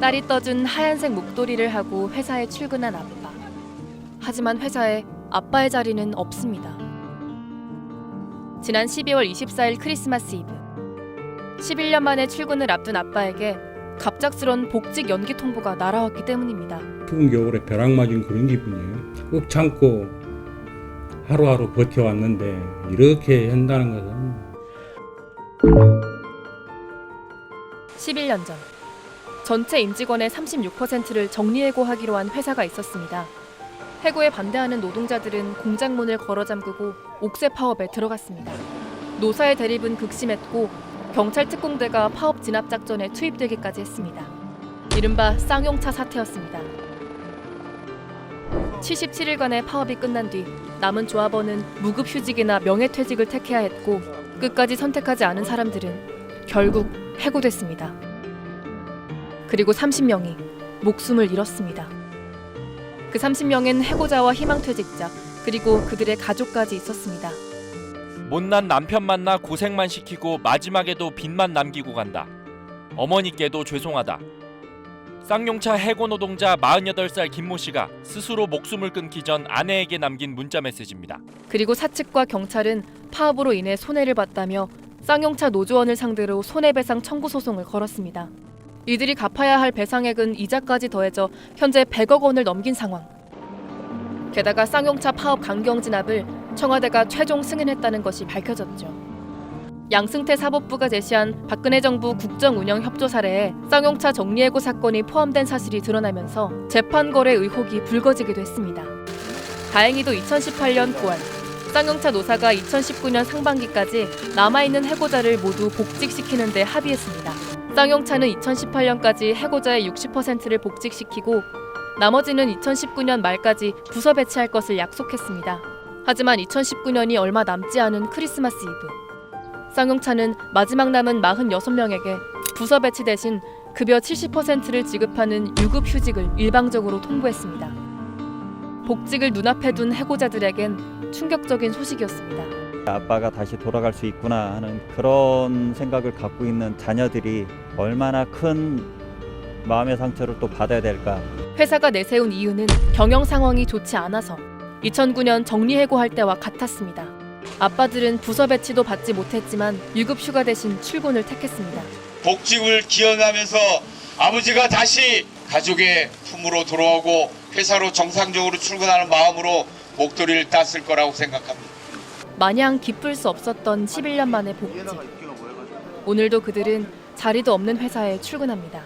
딸이 떠준 하얀색 목도리를 하고 회사에 출근한 아빠. 하지만 회사에 아빠의 자리는 없습니다. 지난 12월 24일 크리스마스 이브. 11년 만에 출근을 앞둔 아빠에게 갑작스런 복직 연기 통보가 날아왔기 때문입니다. 추운 겨울에 벼락 맞은 그런 기분이에요. 꾹 참고 하루하루 버텨왔는데 이렇게 한다는 것은 11년 전 전체 임직원의 36%를 정리해고하기로 한 회사가 있었습니다. 해고에 반대하는 노동자들은 공장 문을 걸어 잠그고 옥새 파업에 들어갔습니다. 노사의 대립은 극심했고 경찰 특공대가 파업 진압 작전에 투입되기까지 했습니다. 이른바 쌍용차 사태였습니다. 77일간의 파업이 끝난 뒤 남은 조합원은 무급휴직이나 명예퇴직을 택해야 했고 끝까지 선택하지 않은 사람들은 결국 해고됐습니다. 그리고 30명이 목숨을 잃었습니다. 그 30명엔 해고자와 희망퇴직자 그리고 그들의 가족까지 있었습니다. 못난 남편 만나 고생만 시키고 마지막에도 빚만 남기고 간다. 어머니께도 죄송하다. 쌍용차 해고 노동자 48살 김모 씨가 스스로 목숨을 끊기 전 아내에게 남긴 문자 메시지입니다. 그리고 사측과 경찰은 파업으로 인해 손해를 봤다며 쌍용차 노조원을 상대로 손해배상 청구 소송을 걸었습니다. 이들이 갚아야 할 배상액은 이자까지 더해져 현재 100억 원을 넘긴 상황. 게다가 쌍용차 파업 강경 진압을 청와대가 최종 승인했다는 것이 밝혀졌죠. 양승태 사법부가 제시한 박근혜 정부 국정운영협조 사례에 쌍용차 정리해고 사건이 포함된 사실이 드러나면서 재판 거래 의혹이 불거지기도 했습니다. 다행히도 2018년 9월 쌍용차 노사가 2019년 상반기까지 남아있는 해고자를 모두 복직시키는 데 합의했습니다. 쌍용차는 2018년까지 해고자의 60%를 복직시키고 나머지는 2019년 말까지 부서 배치할 것을 약속했습니다. 하지만 2019년이 얼마 남지 않은 크리스마스 이브. 쌍용차는 마지막 남은 46명에게 부서 배치 대신 급여 70%를 지급하는 유급휴직을 일방적으로 통보했습니다. 복직을 눈앞에 둔 해고자들에겐 충격적인 소식이었습니다. 아빠가 다시 돌아갈 수 있구나 하는 그런 생각을 갖고 있는 자녀들이 얼마나 큰 마음의 상처를 또 받아야 될까. 회사가 내세운 이유는 경영 상황이 좋지 않아서 2009년 정리해고할 때와 같았습니다. 아빠들은 부서 배치도 받지 못했지만 유급휴가 대신 출근을 택했습니다. 복직을 기원하면서 아버지가 다시 가족의 품으로 돌아오고 회사로 정상적으로 출근하는 마음으로 목도리를 땄을 거라고 생각합니다. 마냥 기쁠 수 없었던 11년 만의 복직. 오늘도 그들은 자리도 없는 회사에 출근합니다.